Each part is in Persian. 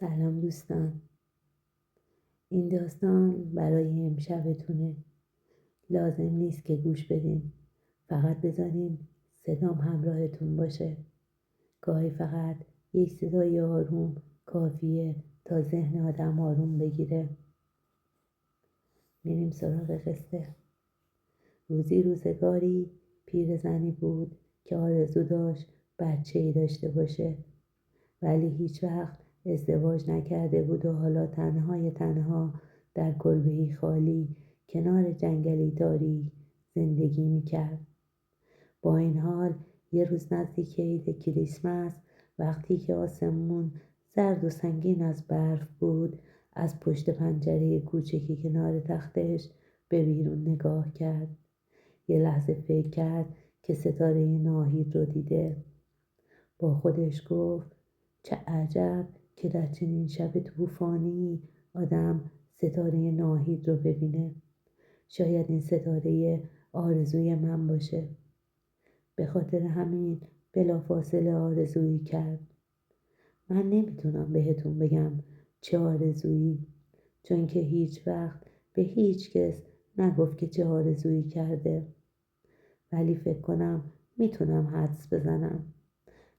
سلام دوستان، این داستان برای امشبتونه. لازم نیست که گوش بدین، فقط بذارین صدام همراهتون باشه. گاهی فقط یک صدای آروم کافیه تا ذهن آدم آروم بگیره. میریم سراغ قصه. روزگاری پیرزنی بود که آرزو داشت بچه‌ای داشته باشه، ولی هیچ وقت ازدواج نکرده بود و حالا تنها در کلبه‌ای خالی کنار جنگلی تاریک زندگی میکرد. با این حال یه روز نزدیک عید کریسمس، وقتی که آسمون زرد و سنگین از برف بود، از پشت پنجره کوچکی کنار تختش به بیرون نگاه کرد. یه لحظه فکر کرد که ستاره ناهید رو دیده. با خودش گفت چه عجب که در چنین شب طوفانی آدم ستاره ناهید رو ببینه. شاید این ستاره آرزوی من باشه. به خاطر همین بلافاصله آرزویی کرد. من نمیتونم بهتون بگم چه آرزویی، چون که هیچ وقت به هیچ کس نگفت که چه آرزویی کرده، ولی فکر کنم میتونم حدس بزنم.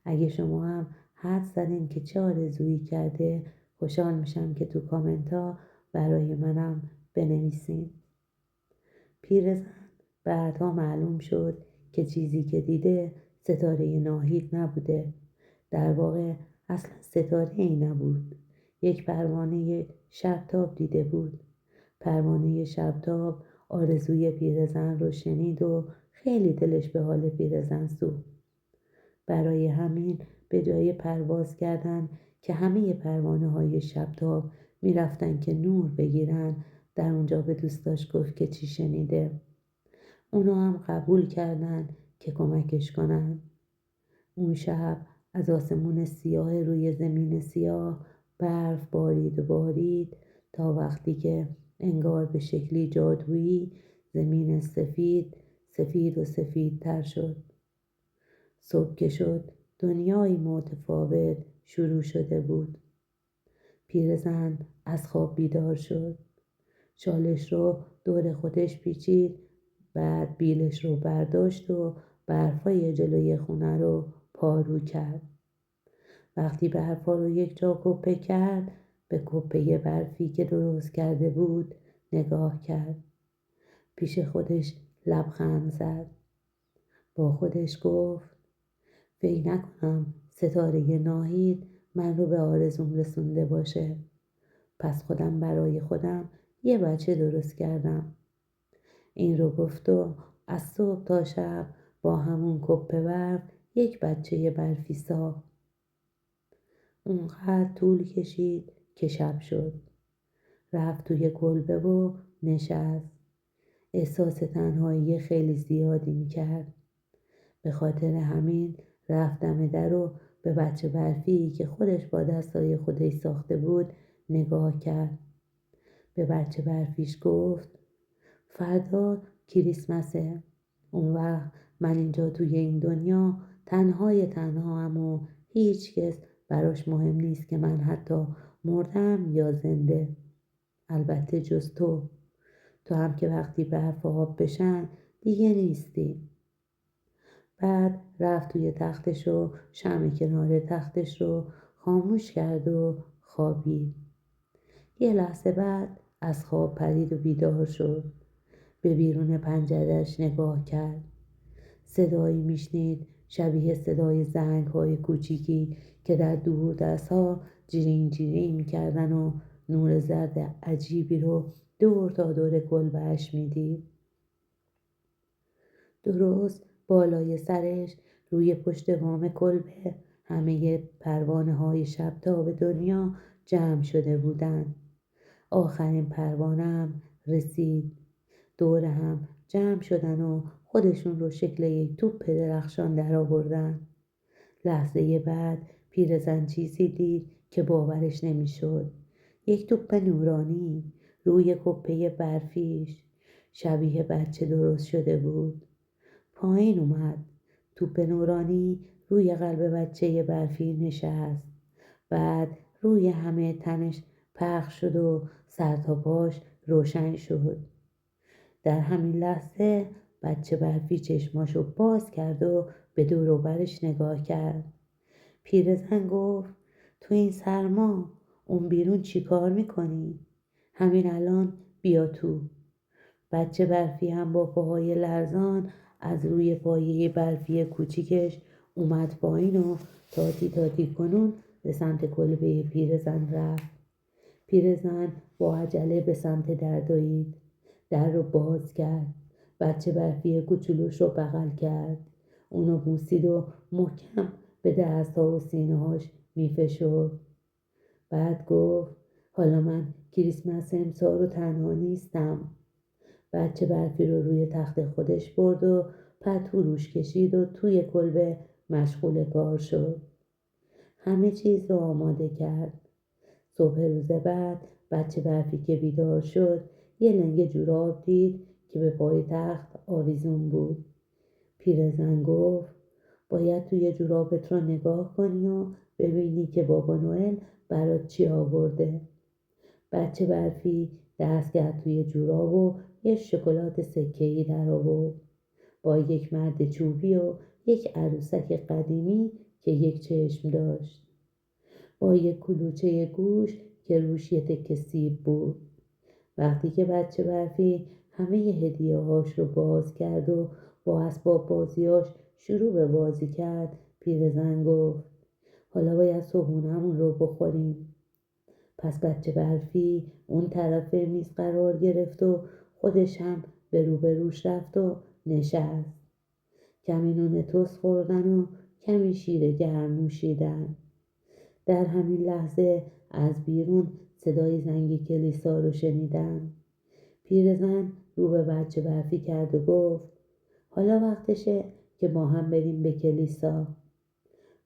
اگه شما هم حدس زدین که چه آرزویی کرده، خوشحال میشم که تو کامنت ها برای منم بنویسین. پیرزن بعدها معلوم شد که چیزی که دیده ستاره ناهید نبوده. در واقع اصلا ستاره ای نبود. یک پروانه شبتاب دیده بود. پروانه شبتاب آرزوی پیرزن رو شنید و خیلی دلش به حال پیرزن سوخت. برای همین به جای پرواز کردن که همه پروانه های شبتاب می رفتن که نور بگیرن، در اونجا به دوستاش گفت که چی شنیده. اونا هم قبول کردن که کمکش کنن. اون شب از آسمون سیاه روی زمین سیاه برف بارید تا وقتی که انگار به شکلی جادویی زمین سفید تر شد. صبح که شد دنیای متفاوت شروع شده بود. پیرزن از خواب بیدار شد. شالش رو دور خودش پیچید، بعد بیلش رو برداشت و برفای جلوی خونه رو پارو کرد. وقتی برفا رو یک جا کپه کرد، به کپه برفی که درست کرده بود نگاه کرد. پیش خودش لبخند زد. با خودش گفت فکر نکنم ستاره ناهید من رو به آرزوم رسونده باشه. پس خودم برای خودم یه بچه درست کردم. این رو گفت و از صبح تا شب با همون کپه برف یک بچه برفی ساخت. اونقدر طول کشید که شب شد. رفت توی کلبه و نشست. احساس تنهایی خیلی زیادی میکرد. به خاطر همین رفت دم در و به بچه برفی که خودش با دستای خودش ساخته بود نگاه کرد. به بچه برفیش گفت فردا کریسمسه. اون وقت من اینجا توی این دنیا تنهام و هیچ کس براش مهم نیست که من حتی مردم یا زنده. البته جز تو. تو هم که وقتی برف آب بشن دیگه نیستی. بعد رفت توی تختش و شمع کنار تختش رو خاموش کرد و خوابید. یه لحظه بعد از خواب پرید و بیدار شد. به بیرون پنجره‌اش نگاه کرد. صدایی میشنید شبیه صدای زنگ‌های کوچیکی که در دور دست‌ها جیرین میکردن و نور زرد عجیبی رو دور تا دور کلبه‌اش میدید. درست بالای سرش روی پشت بام کلبه همه پروانه های شبتاب دنیا جمع شده بودند. آخرین پروانه هم رسید. دور هم جمع شدن و خودشون رو شکل یک توپ درخشان در آوردن. لحظه بعد پیرزن چیزی دید که باورش نمیشد. یک توپ نورانی روی کپه برفیش شبیه بچه درست شده بود. پایین اومد. توپ نورانی روی قلب بچه برفی نشست. بعد روی همه تنش پخش شد و سر تا پاش روشن شد. در همین لحظه بچه برفی چشماشو باز کرد و به دور و برش نگاه کرد. پیرزن گفت تو این سرما اون بیرون چی کار میکنی؟ همین الان بیا تو. بچه برفی هم با پاهای لرزان از روی پایه برفی کوچیکش اومد پایین و تاتی تاتی کنون به سمت کلبه پیرزن رفت. پیرزن با عجله به سمت در دوید. در رو باز کرد. بچه برفی کوچولوش رو بغل کرد. اونو بوسید و محکم به دست‌ها و سینه‌هاش میفشرد. بعد گفت حالا من کریسمس امسال رو تنها نیستم. بچه برفی رو روی تخت خودش برد و پتو روش کشید و توی کلبه مشغول کار شد. همه چیز رو آماده کرد. صبح روز بعد بچه برفی که بیدار شد یه لنگه جوراب دید که به پای تخت آویزون بود. پیرزن گفت باید توی جورابت رو نگاه کنی و ببینی که بابا نوئل برات چی آورده. بچه برفی دست کرد توی جوراب و یه شکلات سکه‌ای در آورد با یک مرد چوبی و یک عروسک قدیمی که یک چشم داشت، با یک کلوچه گوش که روش یه تکه سیب بود. وقتی که بچه برفی همه هدیه هاش رو باز کرد و با اسباب بازیاش شروع به بازی کرد، پیرزن گفت حالا باید صبحونمون رو بخوریم. پس بچه برفی اون طرف میز قرار گرفت و خودش هم به روبروش رفت و نشست. کمی نون تست خوردن و کمی شیر گرم نوشیدن. در همین لحظه از بیرون صدای زنگ کلیسا رو شنیدن. پیرزن رو به بچه برفی کرد و گفت حالا وقتشه که ما هم بریم به کلیسا.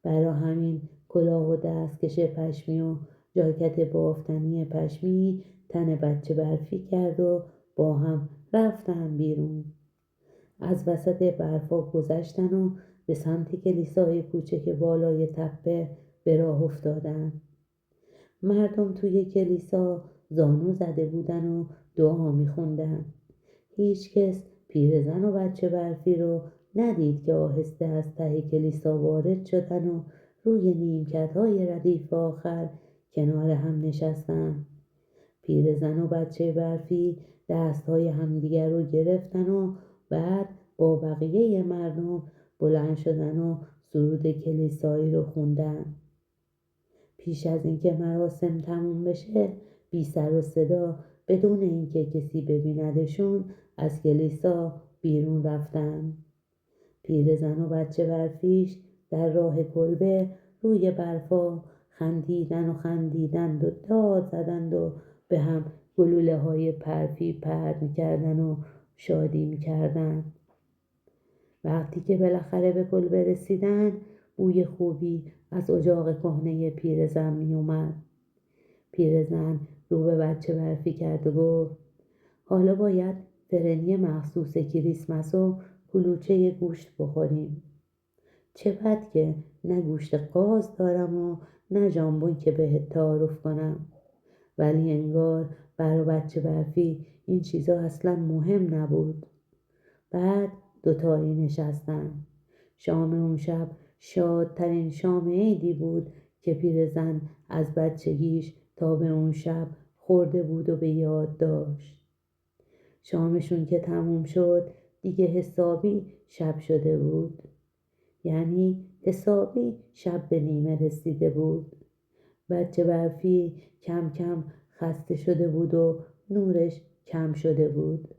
برا همین کلاه و دستکش پشمی و جاکت بافتنی پشمی تن بچه برفی کرد و با هم رفتن بیرون. از وسط برفا گذشتن و به سمت کلیسای کوچک بالای تپه به راه افتادن. مردم توی کلیسا زانو زده بودن و دعا میخوندن. هیچ کس پیرزن و بچه برفی رو ندید که آهسته از ته کلیسا وارد شدن و روی نیمکت‌های ردیف آخر کنار هم نشستن. پیرزن و بچه برفی دستهای همدیگر رو گرفتن و بعد با بقیه مردم بلند شدن و سرود کلیسایی رو خوندن. پیش از اینکه مراسم تموم بشه بی سر و صدا بدون اینکه کسی ببیندشون از کلیسا بیرون رفتن. پیرزن و بچه برفیش در راه کلبه روی برفا خندیدند و داد زدند و به هم گلوله های برفی پرت می‌کردن و شادی می‌کردن. وقتی که بالاخره به کلبه رسیدن بوی خوبی از اجاق کهنه پیرزن می اومد. پیرزن رو به بچه برفی کرد و گفت حالا باید فرنی مخصوص کریسمس و کلوچه گوشت بخوریم. چه بد که نه گوشت قاز دارم و نه ژامبون که بهت تعارف کنم. ولی انگار برای بچه برفی این چیزا اصلا مهم نبود. بعد دوتایی نشستن. شام اون شب شادترین شام عیدی بود که پیرزن از بچگیش تا به اون شب خورده بود و به یاد داشت. شامشون که تموم شد دیگه حسابی شب شده بود. یعنی حسابی شب به نیمه رسیده بود. بچه برفی کم کم خسته شده بود و نورش کم شده بود،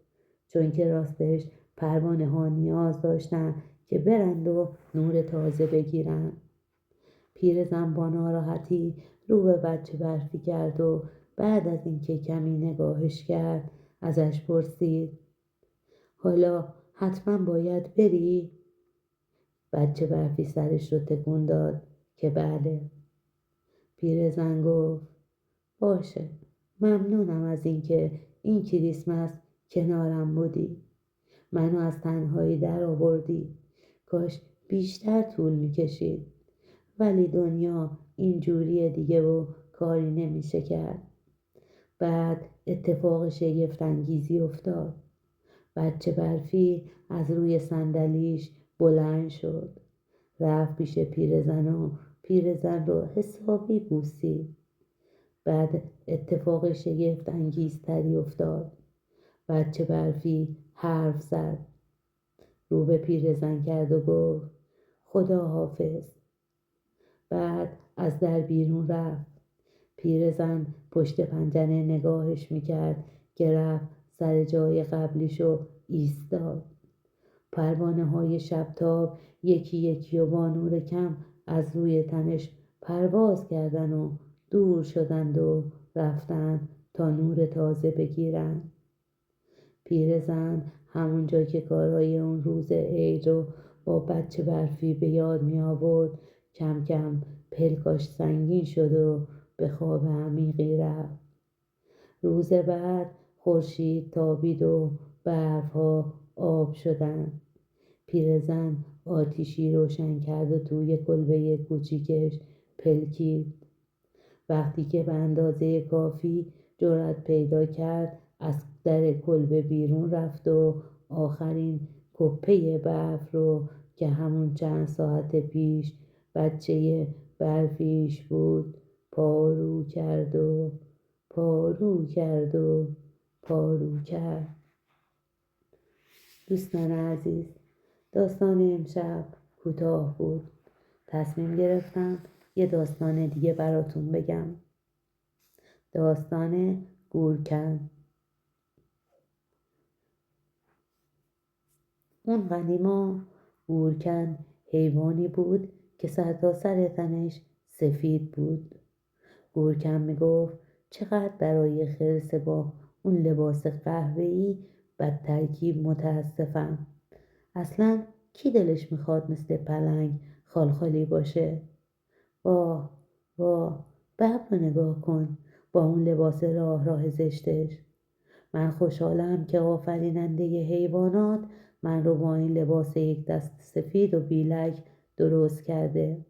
چون که راستش پروانه ها نیاز داشتن که برند و نور تازه بگیرن. پیرزن با ناراحتی رو به بچه برفی کرد و بعد از اینکه کمی نگاهش کرد ازش پرسید حالا حتما باید بری؟ بچه برفی سرش رو تکون داد که بله. پیرزن گفت باشه، ممنونم از اینکه این کریسمس کنارم بودی. منو از تنهایی در آوردی. کاش بیشتر طول میکشید. ولی دنیا اینجوریه دیگه و کاری نمیشه کرد. بعد اتفاق شگفت انگیزی افتاد. بچه برفی از روی صندلیش بلند شد. رفت پیش پیرزن و پیرزن رو حسابی بوسید. بعد اتفاق شگفت انگیزتری افتاد. بچه برفی حرف زد. رو به پیرزن کرد و گفت خدا حافظ. بعد از در بیرون رفت. پیرزن پشت پنجره نگاهش میکرد که رفت سر جای قبلیشو ایستاد. پروانه های شبتاب یکی یکی و با نور کم از روی تنش پرواز کردن و دور شدند و رفتند تا نور تازه بگیرند. پیرزن همونجا که کارهای اون روز عید رو با بچه برفی به یاد می آورد کم کم پلکاش سنگین شد و به خواب عمیقی رفت. روز بعد خورشید تابید و برفها آب شدند. پیرزن آتیشی روشن کرد و توی کلبه کوچیکش پلکید. وقتی که به اندازه کافی جرأت پیدا کرد از در کلبه بیرون رفت و آخرین کپه برف رو که همون چند ساعت پیش بچه برفیش بود پارو کرد و پارو کرد و پارو کرد. دوستان عزیز، داستان امشب کوتاه بود. تصمیم گرفتم یه داستان دیگه براتون بگم. داستان گورکن. اون قدیما گورکن حیوانی بود که سرتاسر تنش سفید بود. گورکن میگفت چقدر برای خرس با اون لباس قهوه‌ای بد ترکیب متاسفم. اصلا کی دلش میخواد مثل پلنگ خالخالی باشه؟ واه واه، ببر رو نگاه کن با اون لباس راه زشتش. من خوشحالم که آفریننده حیوانات من رو با این لباس یک دست سفید و بیلک درست کرده.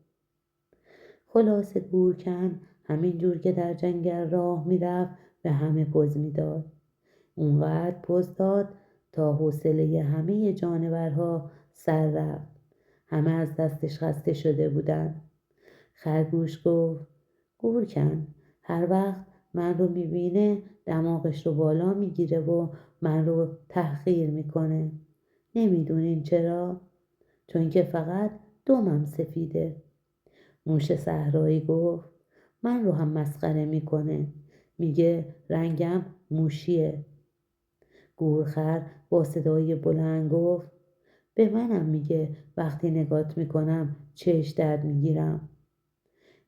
خلاصه گورکن همین جور که در جنگل راه میرفت به همه پوز میداد. اونقدر پوز داد تا حوصله همه جانورها سر رفت. همه از دستش خسته شده بودن. خرگوش گفت گورکن هر وقت من رو میبینه دماغش رو بالا میگیره و من رو تحقیر میکنه. نمیدونین چرا؟ چون که فقط دمم سفیده. موش صحرایی گفت من رو هم مسخره میکنه. میگه رنگم موشیه. گورخر با صدای بلند گفت به منم میگه وقتی نگات میکنم چش درد میگیرم.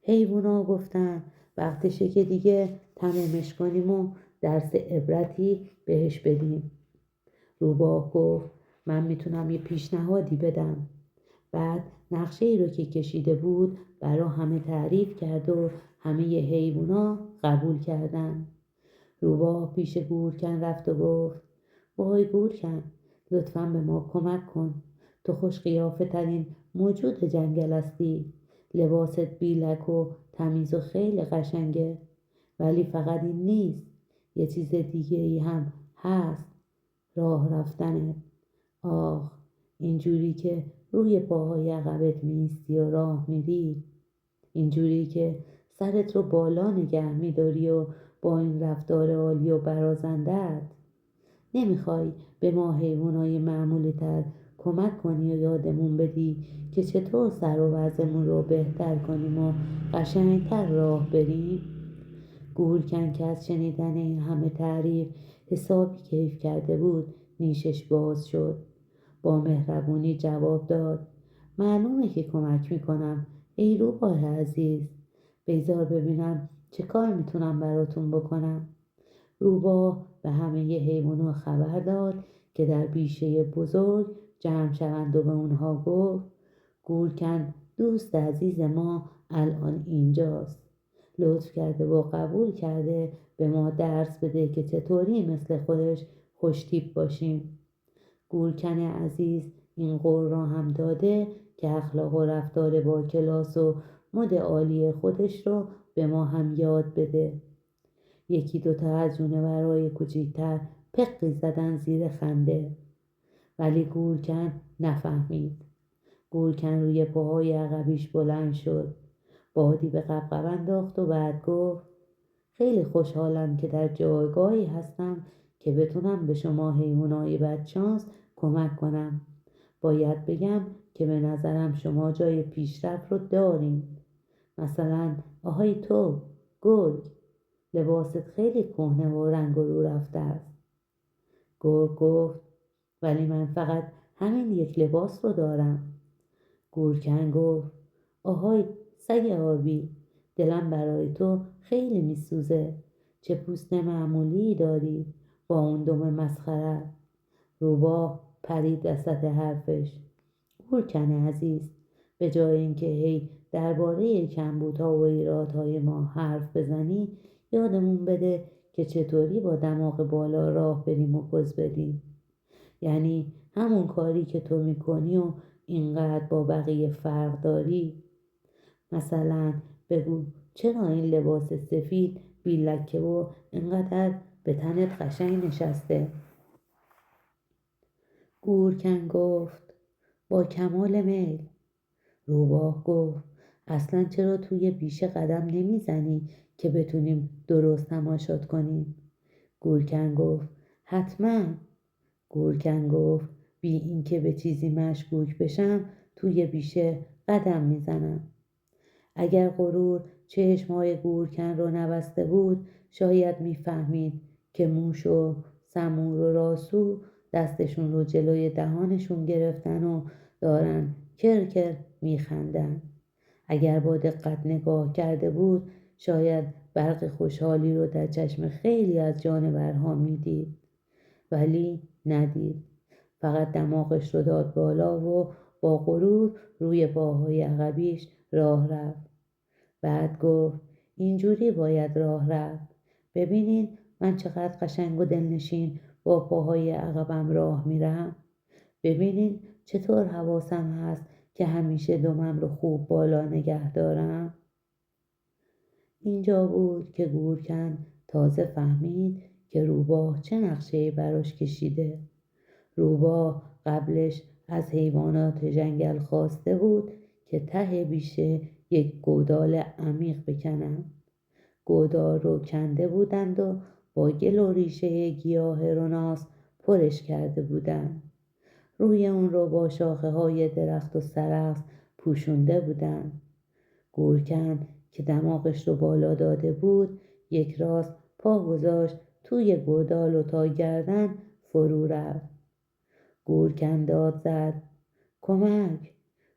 حیوونا گفتن وقتشه که دیگه تمومش کنیم و درس عبرتی بهش بدیم. روباه گفت من میتونم یه پیشنهادی بدم. بعد نقشه ای رو که کشیده بود برا همه تعریف کرد و همه حیوونا قبول کردن. روباه پیش گورکن رفت و گفت وای گورکن لطفاً به ما کمک کن. تو خوش قیافه ترین موجود جنگل هستی. لباست بیلک و تمیز و خیلی قشنگه. ولی فقط این نیست. یه چیز دیگه ای هم هست. راه رفتنت. آخ اینجوری که روی پاهای عقبت میستی و راه میری. اینجوری که سرت رو بالا نگه میداری و با این رفتار عالی و برازندت. نمیخوای به ما حیوانای معمولی تر کمک کنی و یادمون بدی که چطور سر و وضعمون رو بهتر کنیم و قشنگتر راه بریم؟ گورکن که از شنیدن این همه تعریف حسابی کیف کرده بود نیشش باز شد. با مهربونی جواب داد معلومه که کمک میکنم ای روباه عزیز. بذار ببینم چه کار میتونم براتون بکنم. روباه به همه حیوونا خبر داد که در بیشه بزرگ جمع شوند و به اونها گفت گورکن دوست عزیز ما الان اینجاست. لطف کرده و قبول کرده به ما درس بده که چطوری مثل خودش خوشتیپ باشیم. گورکن عزیز این قول را هم داده که اخلاق و رفتار با کلاس و مد عالی خودش رو به ما هم یاد بده. یکی دوتا از جونورای کوچیکتر پقی زدن زیر خنده، ولی گورکن نفهمید. گورکن روی پاهای عقبیش بلند شد، بادی به قبقب انداخت و بعد گفت خیلی خوشحالم که در جایگاهی هستم که بتونم به شما حیوانای بدشانس کمک کنم. باید بگم که به نظرم شما جای پیشرفت رو دارین. مثلا آهای تو گرگ، لباست خیلی کهنه و رنگ رو رفته است. گرگ گفت ولی من فقط همین یک لباس رو دارم. گورکن گفت آهای سگ آبی، دلم برای تو خیلی میسوزه. چه پوست معمولی داری با اون دم مسخره. روباه پرید وسط حرفش. گورکن عزیز، به جای اینکه هی درباره کمبودها و ایرادهای ما حرف بزنی، یادمون بده که چطوری با دماغ بالا راه بریم و پوز بدیم. یعنی همون کاری که تو میکنی و اینقدر با بقیه فرق داری. مثلا بگو چرا این لباس سفید بی لکه و اینقدر به تنت قشنگ نشسته؟ گورکن گفت با کمال میل. روباه گفت اصلا چرا توی بیشه قدم نمیزنی که بتونیم درست تماشات کنیم؟ گورکن گفت حتما. گورکن گفت بی اینکه به چیزی مشکوک بشم توی بیشه قدم میزنم. اگر غرور چشمهای گورکن رو نبسته بود، شاید میفهمید که موش و سمور و راسو دستشون رو جلوی دهانشون گرفتن و دارن کرکر میخندن. اگر با دقت نگاه کرده بود، شاید برق خوشحالی رو در چشم خیلی از جانورها میدید، ولی ندید. فقط دماغش رو داد بالا و با غرور روی پاهای عقبیش راه رفت. بعد گفت اینجوری باید راه رفت. ببینین من چقدر قشنگ و دلنشین با پاهای عقبم راه میرم. ببینین چطور حواسم هست که همیشه دمم رو خوب بالا نگه دارم. اینجا بود که گورکن تازه فهمید که روباه چه نقشه‌ای براش کشیده. روباه قبلش از حیوانات جنگل خواسته بود که ته بیشه یک گودال عمیق بکنن. گودال رو کنده بودند و با گل و ریشه گیاه روناس پرش کرده بودند. روی اون رو با شاخه های درخت و سرخس پوشونده بودند. گورکن که دماغش رو بالا داده بود، یک راست پا گذاشت توی گودال و تا گردن فرو رفت. گورکن داد زد کمک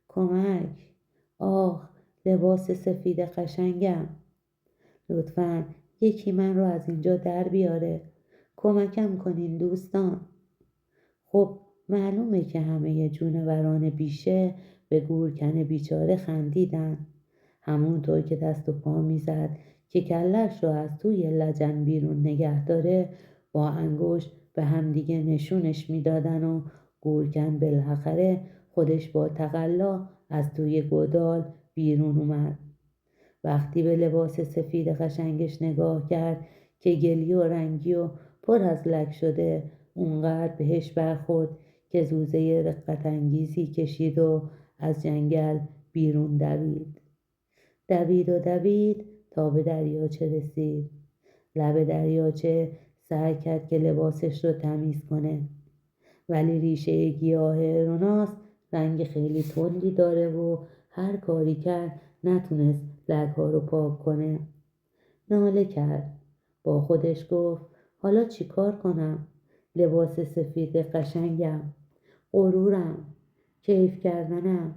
کمک، آه لباس سفید قشنگم، لطفاً یکی من رو از اینجا در بیاره، کمکم کنین دوستان. خب معلومه که همه جونوران بیشه به گورکن بیچاره خندیدن. همونطور که دست و پا میزد که کلش رو از توی لجن بیرون نگه داره، با انگشت به همدیگه نشونش میدادن و گورکن بالاخره خودش با تقلا از توی گودال بیرون اومد. وقتی به لباس سفید قشنگش نگاه کرد که گلی و رنگی و پر از لک شده، اونقدر بهش برخورد که زوزه رقت انگیزی کشید و از جنگل بیرون دوید. دوید و دوید تا به دریاچه رسید. لب دریاچه سعی کرد که لباسش رو تمیز کنه، ولی ریشه گیاه روناس رنگ خیلی تندی داره و هر کاری کرد نتونست لک‌ها رو پاک کنه. ناله کرد. با خودش گفت حالا چی کار کنم؟ لباس سفید قشنگم، غرورم، کیف کردنم،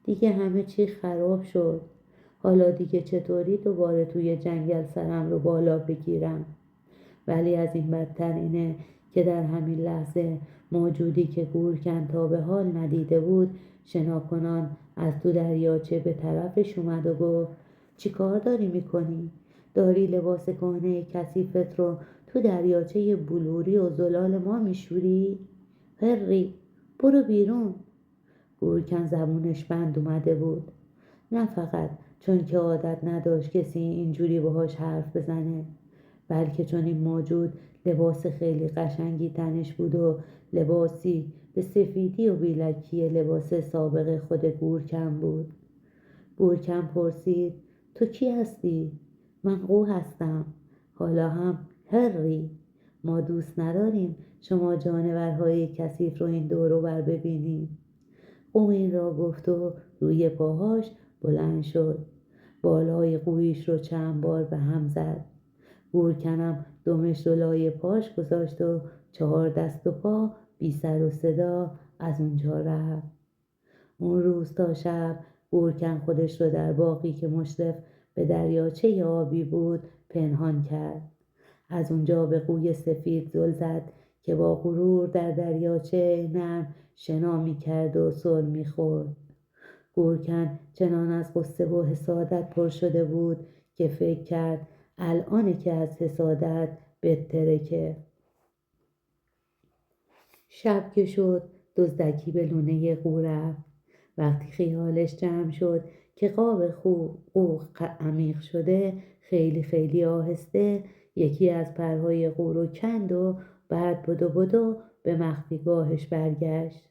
دیگه همه چی خراب شد. حالا دیگه چطوری دوباره توی جنگل سرم رو بالا بگیرم؟ ولی از این بدتر اینه که در همین لحظه موجودی که گورکن تا به حال ندیده بود شناکنان از تو دریاچه به طرفش اومد و گفت چی کار داری میکنی؟ داری لباس کهنه کثیفت رو تو دریاچه بلوری و زلال ما میشوری؟ هری برو بیرون. گورکن زبونش بند اومده بود. نه فقط چون که عادت نداشت کسی اینجوری باهاش حرف بزنه، بلکه چون این موجود لباس خیلی قشنگی تنش بود و لباسی به سفیدی و بیلکی لباس سابق خود گورکن بود. گورکن پرسید: تو کی هستی؟ من قو هستم. حالا هم هری. ما دوست نداریم شما جانورهای کثیف رو این دور و بر ببینیم. قو این را گفت و روی پاهاش بلند شد. بالای قویش رو چند بار به هم زد. گورکنم دمش رو لای پاش گذاشت و 4 دست و پا بی سر و صدا از اونجا رفت. اون روز تا شب گورکن خودش رو در باغی که مشرف به دریاچه آبی بود پنهان کرد. از اونجا به قوی سفید زل زد که با غرور در دریاچه نرم شنا می کرد و سر می خورد. گورکن چنان از غصه و حسادت پر شده بود که فکر کرد الانه که از حسادت بترکه. شب که شد دزدکی به لونه قو رفت. وقتی خیالش جمع شد که قاب قو عمیق شده، خیلی خیلی آهسته یکی از پرهای قو رو کند و بعد بدو به مخفیگاهش برگشت.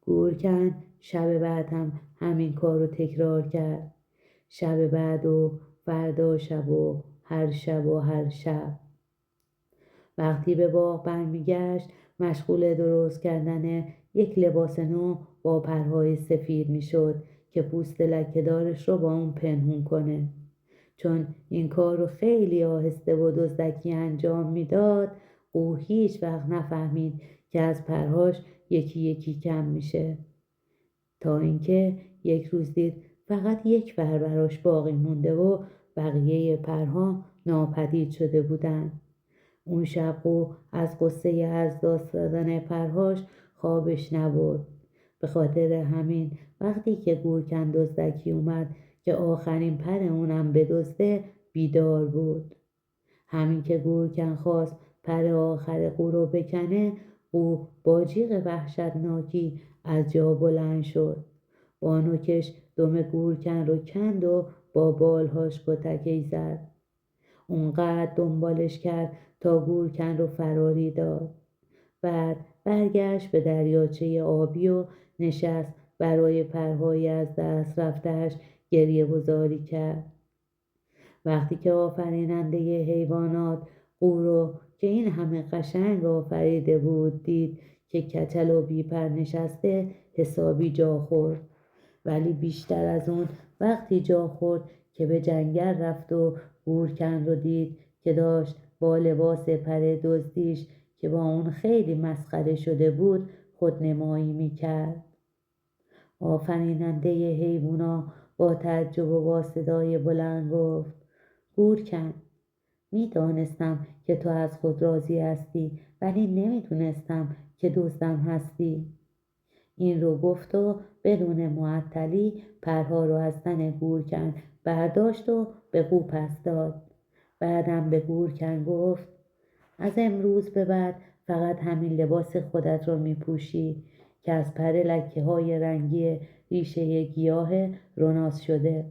گورکن شب بعد هم همین کار رو تکرار کرد. شب بعد و فردا شب و هر شب و هر شب. وقتی به باغ برمیگشت مشغول درست کردن یک لباس نو با پرهای سفید میشد که پوست لکه‌دارش رو با اون پنهون کنه. چون این کار رو خیلی آهسته و دزدکی انجام میداد، او هیچ وقت نفهمید که از پرهاش یکی یکی کم میشه، تا اینکه یک روز دید فقط یک پر براش باقی مونده و بقیه پرها ناپدید شده بودن. اون شب قو از قصه از دست دادن پرهاش خوابش نبرد. به خاطر همین وقتی که گورکن دزدکی اومد که آخرین پر اونم بدزده بیدار بود. همین که گورکن خواست پر آخر قو رو بکنه، قو با جیغ وحشتناکی از جا بلند شد. با نوکش دم گورکن رو کند و با بالهاش کتکی زد. اونقدر دنبالش کرد تا گورکن رو فراری داد. بعد برگشت به دریاچه آبی و نشست برای پرهای از دست رفتهش گریه گذاری کرد. وقتی که آفریننده حیوانات قو رو که این همه قشنگ آفریده بود دید که کچل و بیپر نشسته، حسابی جا خورد. ولی بیشتر از اون وقتی جا خورد که به جنگل رفت و گورکن رو دید که داشت با لباس پر دزدیش که با اون خیلی مسخره شده بود خودنمایی میکرد. آفریننده حیوونا با تعجب و با صدای بلند گفت: گورکن، میدانستم که تو از خود راضی هستی، ولی نمیدونستم که دزدم هستی. این رو گفت و بدون معطلی پرها رو از تن گورکن برداشت و به قو پس داد. بعدم به گورکن گفت: از امروز به بعد فقط همین لباس خودت رو میپوشی که از پر لکه های رنگی ریشه گیاه روناس شده.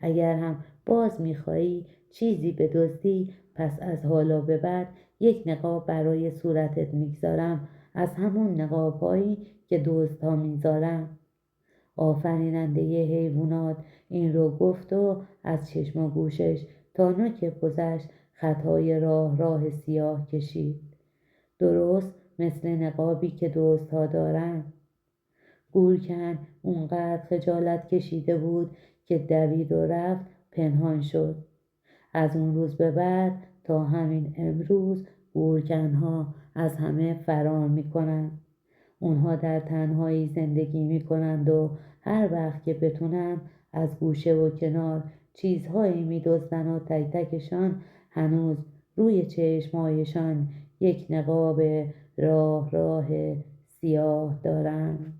اگر هم باز میخوایی چیزی بدزدی، پس از حالا به بعد یک نقاب برای صورتت میگذارم، از همون نقاب‌هایی که دزدها میذارن. آفریننده حیوانات این رو گفت و از چشم و گوشش تا نوک پزش خطای راه سیاه کشید، درست مثل نقابی که دزدها دارن. گورکن اونقدر خجالت کشیده بود که دوید و رفت پنهان شد. از اون روز به بعد تا همین امروز گورکنها از همه فرار میکنن. اونها در تنهایی زندگی میکنند و هر وقت که بتونن از گوشه و کنار چیزهایی میدزدن و تک تکشان هنوز روی چشمهایشان یک نقاب راه سیاه دارند.